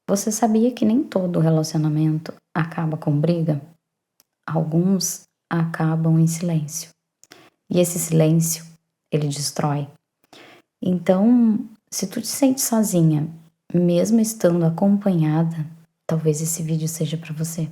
Você sabia que nem todo relacionamento acaba com briga? Alguns acabam em silêncio. E esse silêncio, ele destrói. Então, se tu te sente sozinha, mesmo estando acompanhada, talvez esse vídeo seja para você.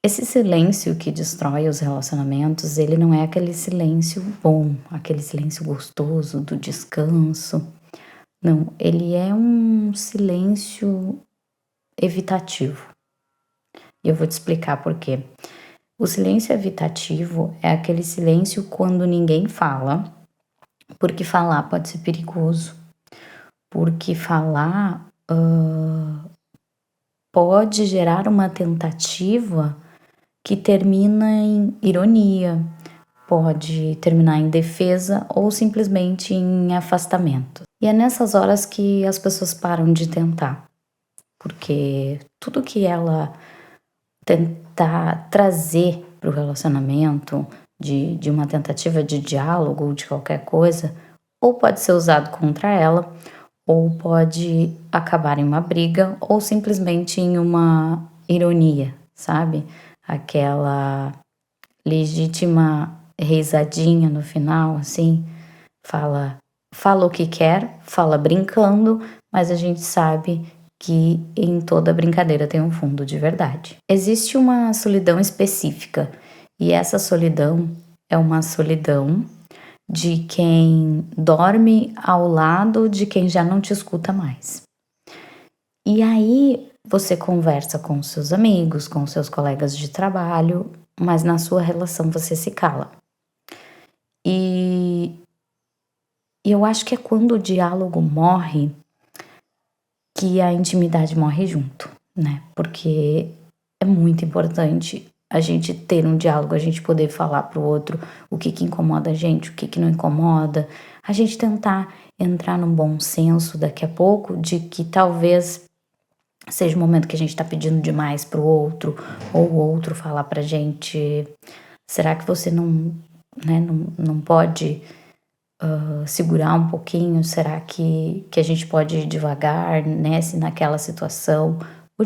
Esse silêncio que destrói os relacionamentos, ele não é aquele silêncio bom, aquele silêncio gostoso do descanso. Não, ele é um silêncio evitativo. E eu vou te explicar por quê. O silêncio evitativo é aquele silêncio quando ninguém fala, porque falar pode ser perigoso, porque falar pode gerar uma tentativa que termina em ironia, pode terminar em defesa ou simplesmente em afastamento. E é nessas horas que as pessoas param de tentar, porque tudo que ela tentar trazer para o relacionamento, de uma tentativa de diálogo ou de qualquer coisa, ou pode ser usado contra ela, ou pode acabar em uma briga, ou simplesmente em uma ironia, sabe? Aquela legítima risadinha no final, assim, fala o que quer, fala brincando, mas a gente sabe que em toda brincadeira tem um fundo de verdade. Existe uma solidão específica, e essa solidão é uma solidão de quem dorme ao lado de quem já não te escuta mais. E aí você conversa com seus amigos, com seus colegas de trabalho, mas na sua relação você se cala. E eu acho que é quando o diálogo morre que a intimidade morre junto, né? Porque é muito importante a gente ter um diálogo, a gente poder falar pro outro o que incomoda a gente, o que não incomoda, a gente tentar entrar num bom senso daqui a pouco de que talvez seja o momento que a gente tá pedindo demais pro outro, ou o outro falar pra gente, será que você não pode segurar um pouquinho? Será que a gente pode ir devagar nessa e naquela situação? O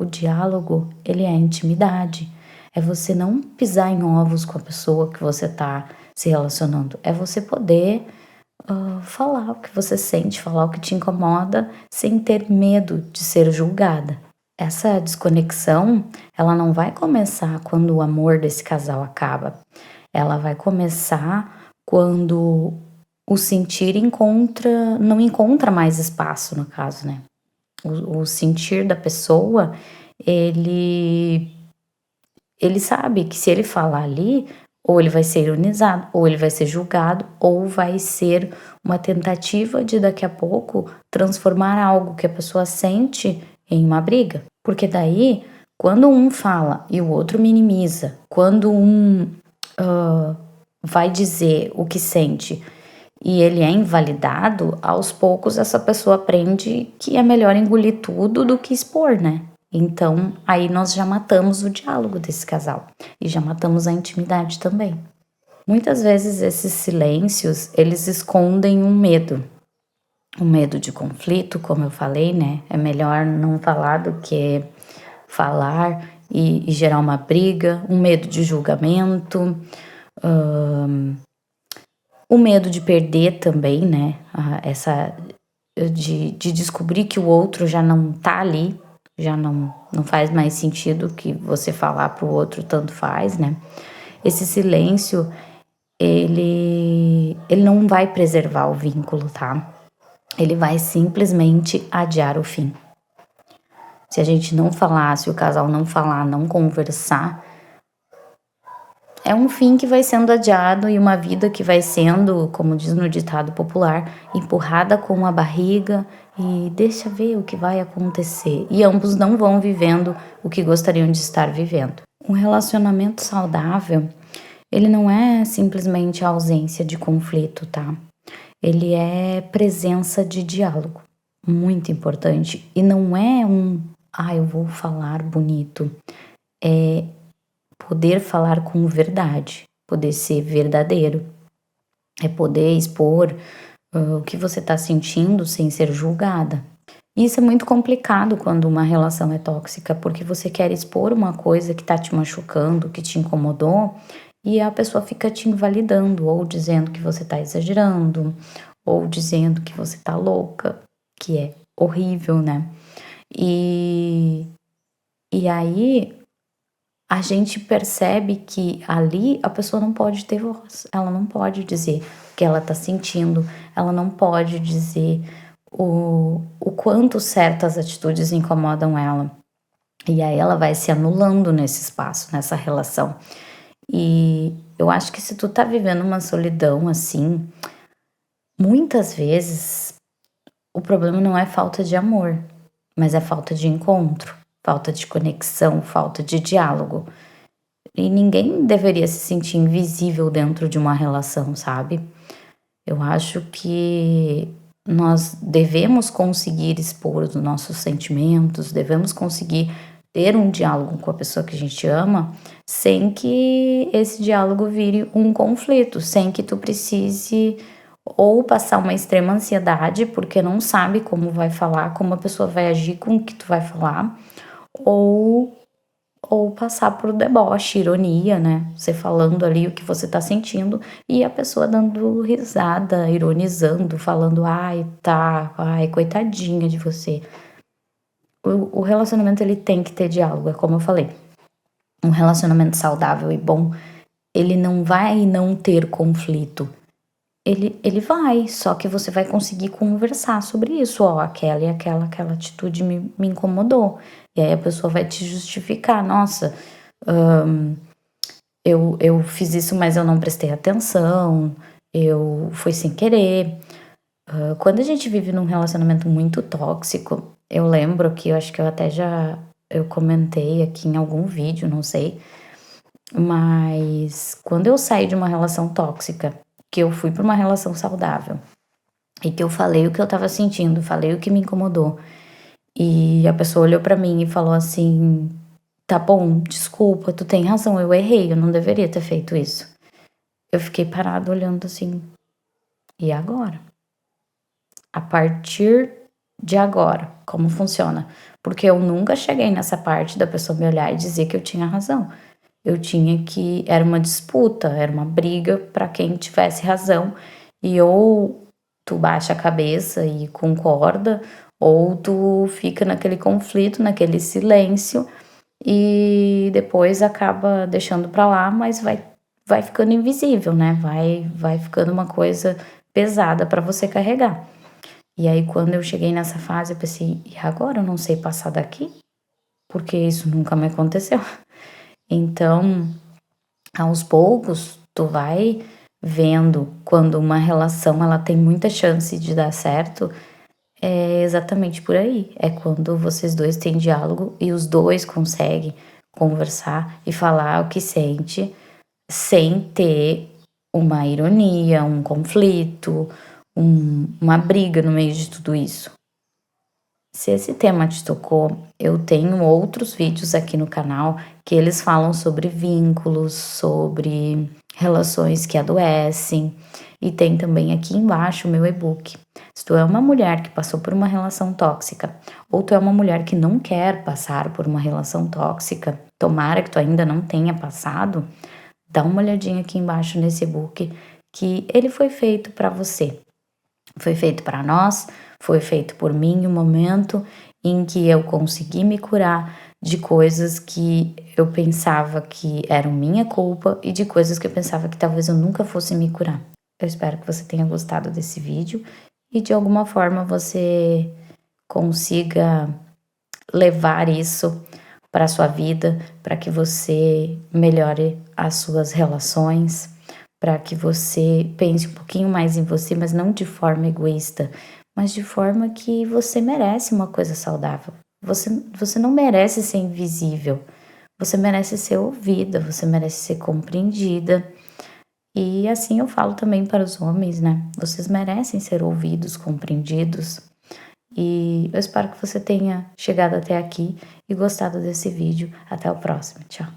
diálogo, ele é intimidade. É você não pisar em ovos com a pessoa que você tá se relacionando. É você poder falar o que você sente, falar o que te incomoda, sem ter medo de ser julgada. Essa desconexão, ela não vai começar quando o amor desse casal acaba. Ela vai começar quando o sentir não encontra mais espaço, no caso, né? O sentir da pessoa, ele sabe que se ele falar ali, ou ele vai ser ironizado, ou ele vai ser julgado, ou vai ser uma tentativa de daqui a pouco transformar algo que a pessoa sente em uma briga. Porque daí, quando um fala e o outro minimiza, quando um vai dizer o que sente e ele é invalidado, aos poucos essa pessoa aprende que é melhor engolir tudo do que expor, né? Então, aí nós já matamos o diálogo desse casal e já matamos a intimidade também. Muitas vezes esses silêncios, eles escondem um medo de conflito, como eu falei, né? É melhor não falar do que falar e gerar uma briga, um medo de julgamento, o medo de perder também, né? De descobrir que o outro já não tá ali, já não faz mais sentido que você falar pro outro, tanto faz, né? Esse silêncio, ele não vai preservar o vínculo, tá? Ele vai simplesmente adiar o fim. Se a gente não falar, se o casal não falar, não conversar, é um fim que vai sendo adiado e uma vida que vai sendo, como diz no ditado popular, empurrada com a barriga e deixa ver o que vai acontecer. E ambos não vão vivendo o que gostariam de estar vivendo. Um relacionamento saudável, ele não é simplesmente a ausência de conflito, tá? Ele é presença de diálogo, muito importante. E não é eu vou falar bonito. É poder falar com verdade. poder ser verdadeiro, é poder expor o que você tá sentindo sem ser julgada. Isso é muito complicado quando uma relação é tóxica, porque você quer expor uma coisa que tá te machucando, que te incomodou, e a pessoa fica te invalidando, ou dizendo que você tá exagerando, ou dizendo que você tá louca, que é horrível, né? E, e aí a gente percebe que ali a pessoa não pode ter voz, ela não pode dizer o que ela tá sentindo, ela não pode dizer o quanto certas atitudes incomodam ela. E aí ela vai se anulando nesse espaço, nessa relação. E eu acho que se tu tá vivendo uma solidão assim, muitas vezes o problema não é falta de amor, mas é falta de encontro, falta de conexão, falta de diálogo. E ninguém deveria se sentir invisível dentro de uma relação, sabe? Eu acho que nós devemos conseguir expor os nossos sentimentos, devemos conseguir ter um diálogo com a pessoa que a gente ama, sem que esse diálogo vire um conflito, sem que tu precise ou passar uma extrema ansiedade, porque não sabe como vai falar, como a pessoa vai agir com o que tu vai falar, ou ou passar por deboche, ironia, né? Você falando ali o que você tá sentindo e a pessoa dando risada, ironizando, falando, ai, tá, ai, coitadinha de você. O relacionamento, ele tem que ter diálogo, é como eu falei. Um relacionamento saudável e bom, ele não vai não ter conflito. Ele vai, só que você vai conseguir conversar sobre isso. Ó, aquela atitude me incomodou. E aí a pessoa vai te justificar. Nossa, eu fiz isso, mas eu não prestei atenção. Foi sem querer. Quando a gente vive num relacionamento muito tóxico, eu lembro que eu acho que eu até já eu comentei aqui em algum vídeo, não sei. Mas quando eu saí de uma relação tóxica, que eu fui para uma relação saudável e que eu falei o que eu tava sentindo, falei o que me incomodou, e a pessoa olhou pra mim e falou assim: "Tá bom, desculpa, tu tem razão, eu errei, eu não deveria ter feito isso". Eu fiquei parada olhando assim: "E agora? A partir de agora, como funciona?". Porque eu nunca cheguei nessa parte da pessoa me olhar e dizer que eu tinha razão. Eu tinha que era uma disputa, era uma briga para quem tivesse razão, e ou tu baixa a cabeça e concorda, ou tu fica naquele conflito, naquele silêncio, e depois acaba deixando pra lá, mas vai ficando invisível, né, vai ficando uma coisa pesada pra você carregar. E aí quando eu cheguei nessa fase eu pensei: "E agora eu não sei passar daqui?". Porque isso nunca me aconteceu. Então, aos poucos, tu vai vendo quando uma relação ela tem muita chance de dar certo, é exatamente por aí. É quando vocês dois têm diálogo e os dois conseguem conversar e falar o que sente sem ter uma ironia, um conflito, uma briga no meio de tudo isso. Se esse tema te tocou, eu tenho outros vídeos aqui no canal que eles falam sobre vínculos, sobre relações que adoecem, e tem também aqui embaixo o meu e-book. Se tu é uma mulher que passou por uma relação tóxica, ou tu é uma mulher que não quer passar por uma relação tóxica, tomara que tu ainda não tenha passado, dá uma olhadinha aqui embaixo nesse e-book, que ele foi feito para você. Foi feito para nós, foi feito por mim em um momento em que eu consegui me curar de coisas que eu pensava que eram minha culpa e de coisas que eu pensava que talvez eu nunca fosse me curar. Eu espero que você tenha gostado desse vídeo e de alguma forma você consiga levar isso para sua vida, para que você melhore as suas relações, para que você pense um pouquinho mais em você, mas não de forma egoísta, mas de forma que você merece uma coisa saudável. Você não merece ser invisível. Você merece ser ouvida, você merece ser compreendida. E assim eu falo também para os homens, né? Vocês merecem ser ouvidos, compreendidos. E eu espero que você tenha chegado até aqui e gostado desse vídeo. Até o próximo. Tchau.